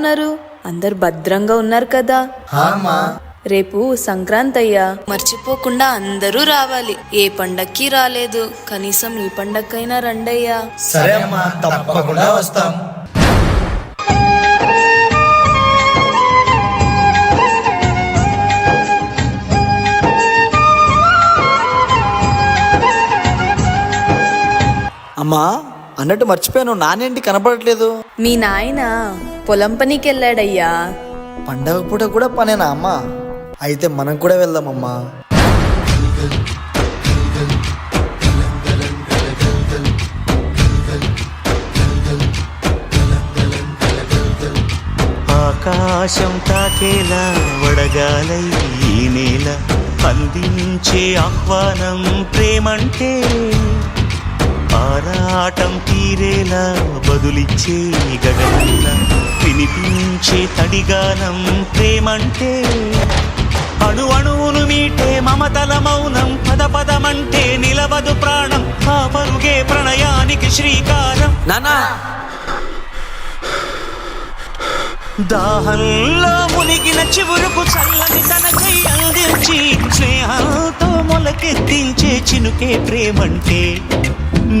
ఉన్నారు? అందరు భద్రంగా ఉన్నారు కదా? రేపు సంక్రాంతి అయ్యా, మర్చిపోకుండా అందరూ రావాలి. ఏ పండక్కి రాలేదు, కనీసం ఈ పండక్కైనా రండయ్యా. సరే అమ్మా, తప్పకుండా వస్తాం. అమ్మా, అన్నట్టు మర్చిపోయాను, నానేంటి కనపడట్లేదు? మీ నాయన పొలం పనికి వెళ్ళాడయ్యా. పండగ పూట కూడా పనేనా అమ్మా? అయితే మనం కూడా వెళ్దామమ్మా. ఆకాశం తాకేలా వడగాలై ఈ నేల అందించే ఆహ్వానం ప్రేమంటే, ఆరాటం తీరేలా బదులిచ్చే గగనంలా వినిపించే తడిగానం ప్రేమంటే, అణు అణువును మీటే మమతల మౌనం పద పదమంటే నిలవదు ప్రాణం, ఆ పరుగే ప్రణయానికి శ్రీకారం. నానా, దాహంలో మునిగిన చివురుకు చల్లని తన చెయ్యి అందించి స్నేహంతో మొలకెత్తించే చినుకే ప్రేమంటే,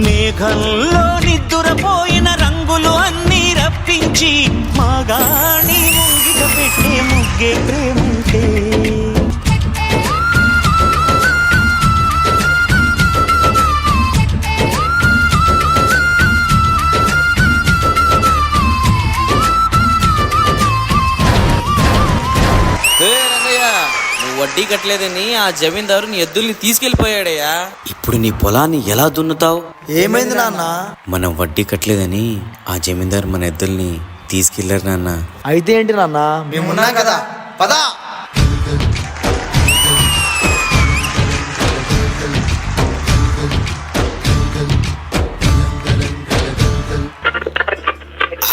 మేఘంలో నిద్దురపోయిన రంగులు అన్నీ రప్పించి మాగాణి ముంగిట పెట్టే ముగ్గే ప్రేమంటే. నువ్వు వడ్డీ కట్టలేదని ఆ జమీందారు నీ ఎద్దుల్ని తీసుకెళ్లిపోయాడయ్యా. ఇప్పుడు నీ పొలాన్ని ఎలా దున్నుతావు? ఏమైంది నాన్న? మనం వడ్డీ కట్టలేదని ఆ జమీందారు మన ఎద్దుల్ని తీసుకెళ్లారు నాన్న. అయితే ఏంటి నాన్న, మేమున్నాం కదా, పదా.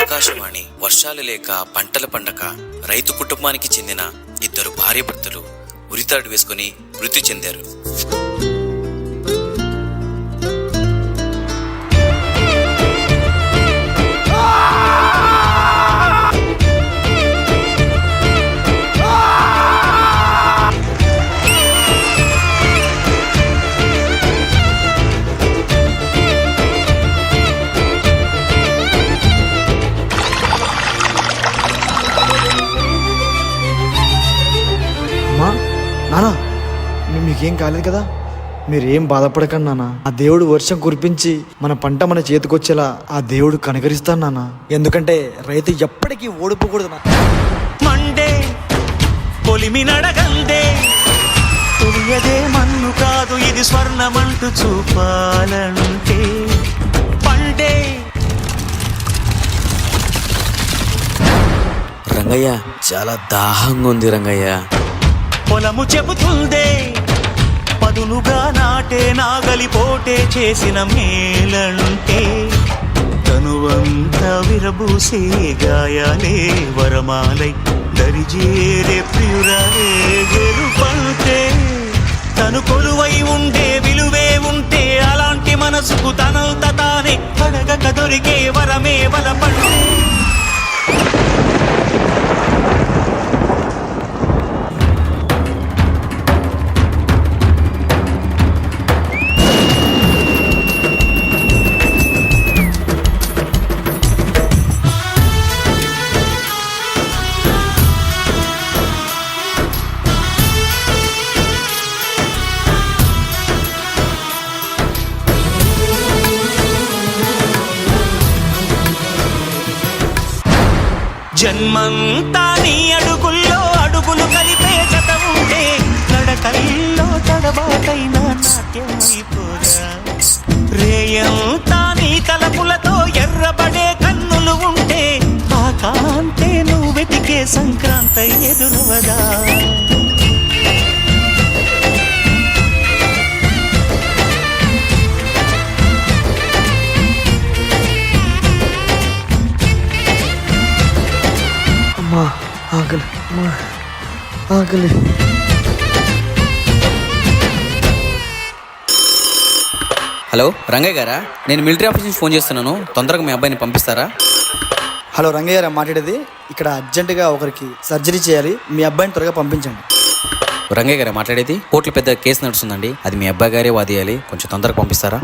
ఆకాశవాణి. వర్షాలు లేక పంటల పండక రైతు కుటుంబానికి చెందిన ఇద్దరు భార్యాభర్తలు ఉరితాడు వేసుకుని మృతి చెందారు. నానా, మీకేం కాలేదు కదా? మీరేం బాధపడకండి నాన్న. ఆ దేవుడు వర్షం కురిపించి మన పంట మన చేతికొచ్చేలా ఆ దేవుడు కనకరిస్తాను నాన్న. ఎందుకంటే రైతు ఎప్పటికీ ఓడిపోకూడదు. మండే పొలిమి నడగందే తొలియదే మన్ను కాదు, ఇది స్వర్ణమంటూ చూపాలంటే పండే. రంగయ్య, చాలా దాహంగా ఉంది రంగయ్య. పొలము చెబుతుందే పదునుగా నాటే నాగలి పోటే చేసిన మేలంటే, తనువంతా విరబూసే గాయాలే వరమాలై దరిజేరే ప్రియురాలే గెలుపంటే, తను కొలువై ఉండే విలువే ఉంటే అలాంటి మనసుకు తనంత తానే అడగక దొరికే వరమే వలపంటే. జన్మంతా నీ అడుగుల్లో అడుగులు కలిపే జత ఉంటే, నడకల్లో తడబాటైన నాట్యమైపోగా, రేయంతా నీ తలపులతో ఎర్రబడే కన్నులు ఉంటే, ఆ కాంతే నువ్వు వెతికే సంక్రాంతి ఎదురవదా. ఆకలి, ఆకలి. హలో రంగయ్య గారా, నేను మిలిటరీ ఆఫీస్ నుంచి ఫోన్ చేస్తున్నాను. తొందరగా మీ అబ్బాయిని పంపిస్తారా? హలో రంగయ్య గారు మాట్లాడేది. ఇక్కడ అర్జెంటుగా ఒకరికి సర్జరీ చేయాలి, మీ అబ్బాయిని త్వరగా పంపించండి. రంగయ్య గారు మాట్లాడేది. కోర్టులో పెద్ద కేసు నడుస్తుందండి, అది మీ అబ్బాయి గారే వాదియాలి, కొంచెం తొందరగా పంపిస్తారా?